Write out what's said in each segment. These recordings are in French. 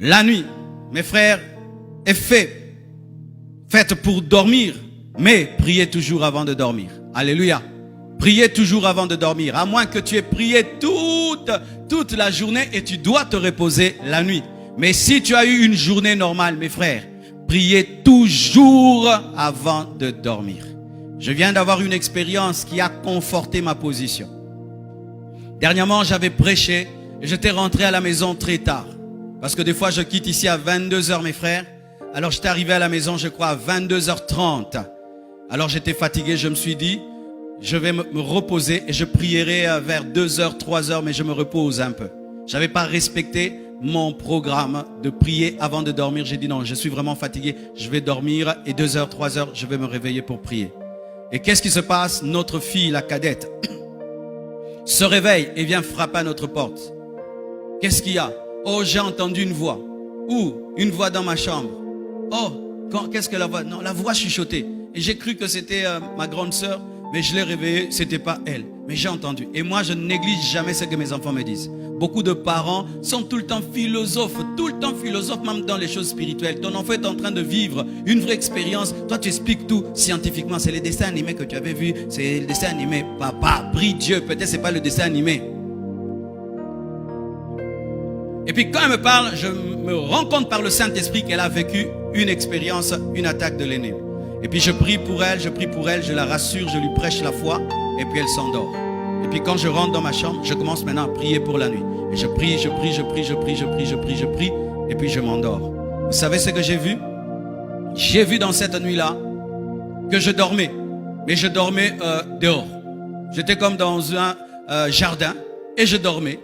La nuit, mes frères, est faite pour dormir, mais priez toujours avant de dormir. Alléluia. Priez toujours avant de dormir, à moins que tu aies prié toute la journée et tu dois te reposer la nuit. Mais si tu as eu une journée normale, mes frères, priez toujours avant de dormir. Je viens d'avoir une expérience qui a conforté ma position. Dernièrement, j'avais prêché et j'étais rentré à la maison très tard. Parce que des fois, je quitte ici à 22h, mes frères. Alors, j'étais arrivé à la maison, je crois, à 22h30. Alors, j'étais fatigué, je me suis dit, je vais me reposer et je prierai vers 2h, 3h, mais je me repose un peu. Je n'avais pas respecté mon programme de prier avant de dormir. J'ai dit non, je suis vraiment fatigué, je vais dormir et 2h, 3h, je vais me réveiller pour prier. Et qu'est-ce qui se passe? Notre fille, la cadette, se réveille et vient frapper à notre porte. Qu'est-ce qu'il y a? Oh, j'ai entendu une voix. Où? Une voix dans ma chambre. Oh, qu'est-ce que la voix? Non, la voix chuchotait. Et j'ai cru que c'était ma grande sœur, mais je l'ai réveillée, c'était pas elle. Mais j'ai entendu. Et moi, je ne néglige jamais ce que mes enfants me disent. Beaucoup de parents sont tout le temps philosophes, même dans les choses spirituelles. Ton enfant est en train de vivre une vraie expérience. Toi, tu expliques tout scientifiquement. C'est les dessins animés que tu avais vus. C'est le dessin animé. Papa, prie Dieu. Peut-être c'est pas le dessin animé. Et puis quand elle me parle, je me rends compte par le Saint-Esprit qu'elle a vécu une expérience, une attaque de l'ennemi. Et puis je prie pour elle, je la rassure, je lui prêche la foi, et puis elle s'endort. Et puis quand je rentre dans ma chambre, je commence maintenant à prier pour la nuit. Et je prie, et puis je m'endors. Vous savez ce que j'ai vu? J'ai vu dans cette nuit-là que je dormais, mais je dormais dehors. J'étais comme dans un jardin, et je dormais.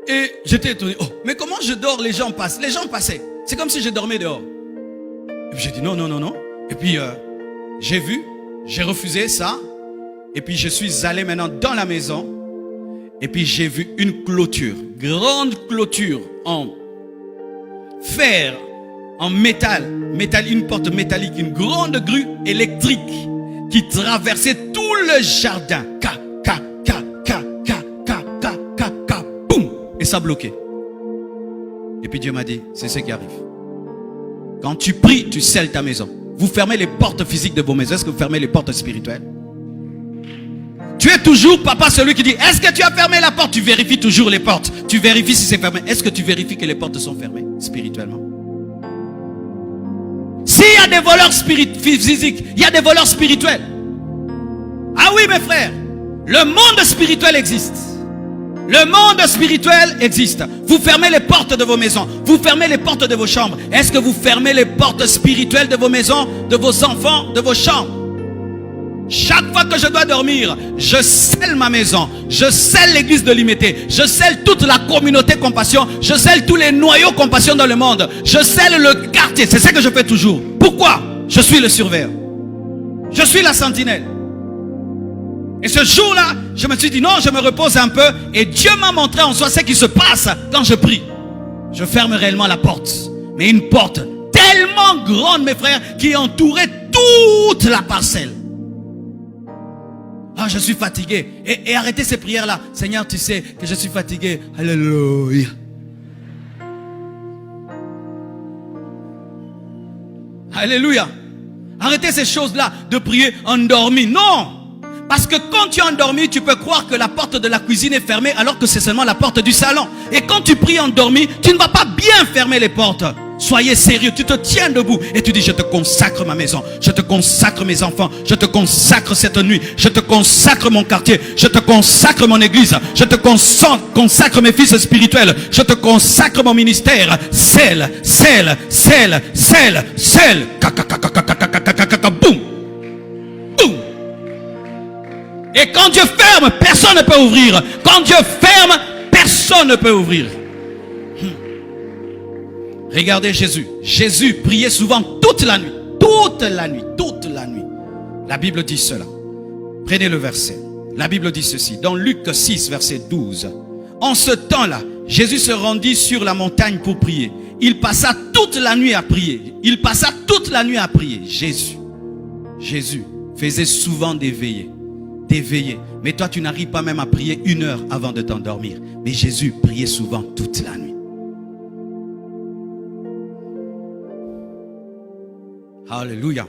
Et j'étais étonné. Oh, mais comment je dors? Les gens passent. Les gens passaient. C'est comme si je dormais dehors. Et puis j'ai dit non. Et puis j'ai vu, j'ai refusé ça. Et puis je suis allé maintenant dans la maison. Et puis j'ai vu une clôture, grande clôture en fer, en métal, une porte métallique, une grande grue électrique qui traversait tout le jardin. Et ça bloquait. Et puis Dieu m'a dit, c'est ce qui arrive. Quand tu pries, tu scelles ta maison. Vous fermez les portes physiques de vos maisons. Est-ce que vous fermez les portes spirituelles? Tu es toujours, papa, celui qui dit, est-ce que tu as fermé la porte? Tu vérifies toujours les portes. Tu vérifies si c'est fermé. Est-ce que tu vérifies que les portes sont fermées spirituellement? S'il y a des voleurs physiques, il y a des voleurs spirituels. Ah oui, mes frères, le monde spirituel existe. Le monde spirituel existe. Vous fermez les portes de vos maisons. Vous fermez les portes de vos chambres. Est-ce que vous fermez les portes spirituelles de vos maisons, de vos enfants, de vos chambres? Chaque fois que je dois dormir, je scelle ma maison. Je scelle l'église de l'Imité. Je scelle toute la communauté compassion. Je scelle tous les noyaux compassion dans le monde. Je scelle le quartier. C'est ça que je fais toujours. Pourquoi? Je suis le surveillant. Je suis la sentinelle. Et ce jour-là, je me suis dit non, je me repose un peu. Et Dieu m'a montré en soi ce qui se passe quand je prie. Je ferme réellement la porte. Mais une porte tellement grande, mes frères, qui entourait toute la parcelle. Ah, je suis fatigué. Et arrêtez ces prières-là. Seigneur, tu sais que je suis fatigué. Alléluia. Alléluia. Arrêtez ces choses-là de prier endormi. Non. Parce que quand tu es endormi, tu peux croire que la porte de la cuisine est fermée alors que c'est seulement la porte du salon. Et quand tu pries endormi, tu ne vas pas bien fermer les portes. Soyez sérieux, tu te tiens debout et tu dis je te consacre ma maison, je te consacre mes enfants, je te consacre cette nuit, je te consacre mon quartier, je te consacre mon église, je te consacre mes fils spirituels, je te consacre mon ministère. Scelle. Boum. Et quand Dieu ferme, personne ne peut ouvrir. Quand Dieu ferme, personne ne peut ouvrir. Regardez Jésus. Jésus priait souvent toute la nuit. Toute la nuit. La Bible dit cela. Prenez le verset. La Bible dit ceci. Dans Luc 6, verset 12. En ce temps-là, Jésus se rendit sur la montagne pour prier. Il passa toute la nuit à prier. Jésus faisait souvent des veillées. Mais toi, tu n'arrives pas même à prier 1 heure avant de t'endormir. Mais Jésus priait souvent toute la nuit. Alléluia.